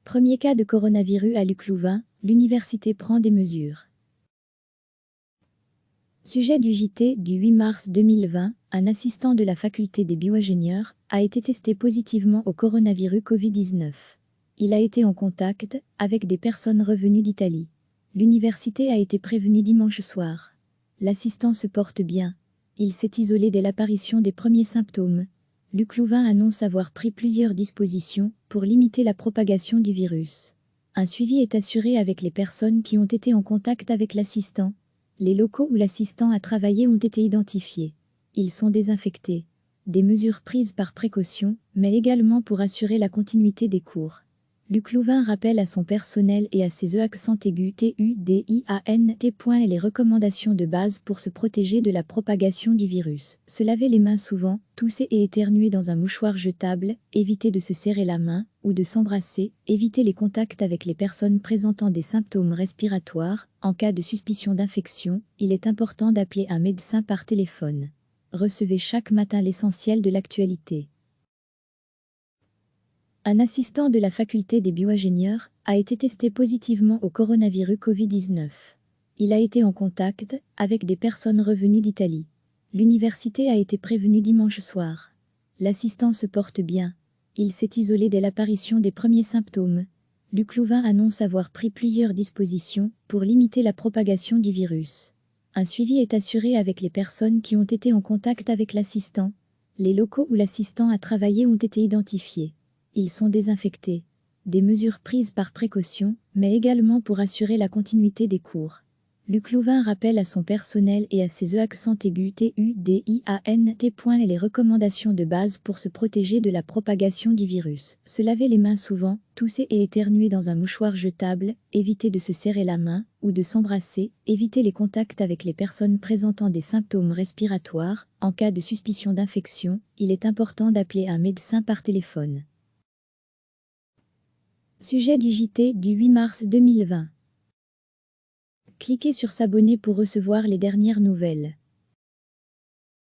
Premier cas de coronavirus à Luc-Louvain, l'université prend des mesures. Sujet du JT du 8 mars 2020, un assistant de la faculté des bioingénieurs a été testé positivement au coronavirus Covid-19. Il a été en contact avec des personnes revenues d'Italie. L'université a été prévenue dimanche soir. L'assistant se porte bien. Il s'est isolé dès l'apparition des premiers symptômes. Luc-Louvain annonce avoir pris plusieurs dispositions pour limiter la propagation du virus. Un suivi est assuré avec les personnes qui ont été en contact avec l'assistant. Les locaux où l'assistant a travaillé ont été identifiés. Ils sont désinfectés. Des mesures prises par précaution, mais également pour assurer la continuité des cours. Luc-Louvain rappelle à son personnel et à ses accents aigus TUDIANT. Et les recommandations de base pour se protéger de la propagation du virus. Se laver les mains souvent, tousser et éternuer dans un mouchoir jetable, éviter de se serrer la main ou de s'embrasser, éviter les contacts avec les personnes présentant des symptômes respiratoires. En cas de suspicion d'infection, il est important d'appeler un médecin par téléphone. Recevez chaque matin l'essentiel de l'actualité. Un assistant de la faculté des bioingénieurs a été testé positivement au coronavirus Covid-19. Il a été en contact avec des personnes revenues d'Italie. L'université a été prévenue dimanche soir. L'assistant se porte bien. Il s'est isolé dès l'apparition des premiers symptômes. Luc-Louvain annonce avoir pris plusieurs dispositions pour limiter la propagation du virus. Un suivi est assuré avec les personnes qui ont été en contact avec l'assistant. Les locaux où l'assistant a travaillé ont été identifiés. Ils sont désinfectés. Des mesures prises par précaution, mais également pour assurer la continuité des cours. Luc-Louvain rappelle à son personnel et à ses accents aigus TUDIANT. Et les recommandations de base pour se protéger de la propagation du virus. Se laver les mains souvent, tousser et éternuer dans un mouchoir jetable, éviter de se serrer la main ou de s'embrasser, éviter les contacts avec les personnes présentant des symptômes respiratoires. En cas de suspicion d'infection, il est important d'appeler un médecin par téléphone. Sujet du JT du 8 mars 2020. Cliquez sur s'abonner pour recevoir les dernières nouvelles.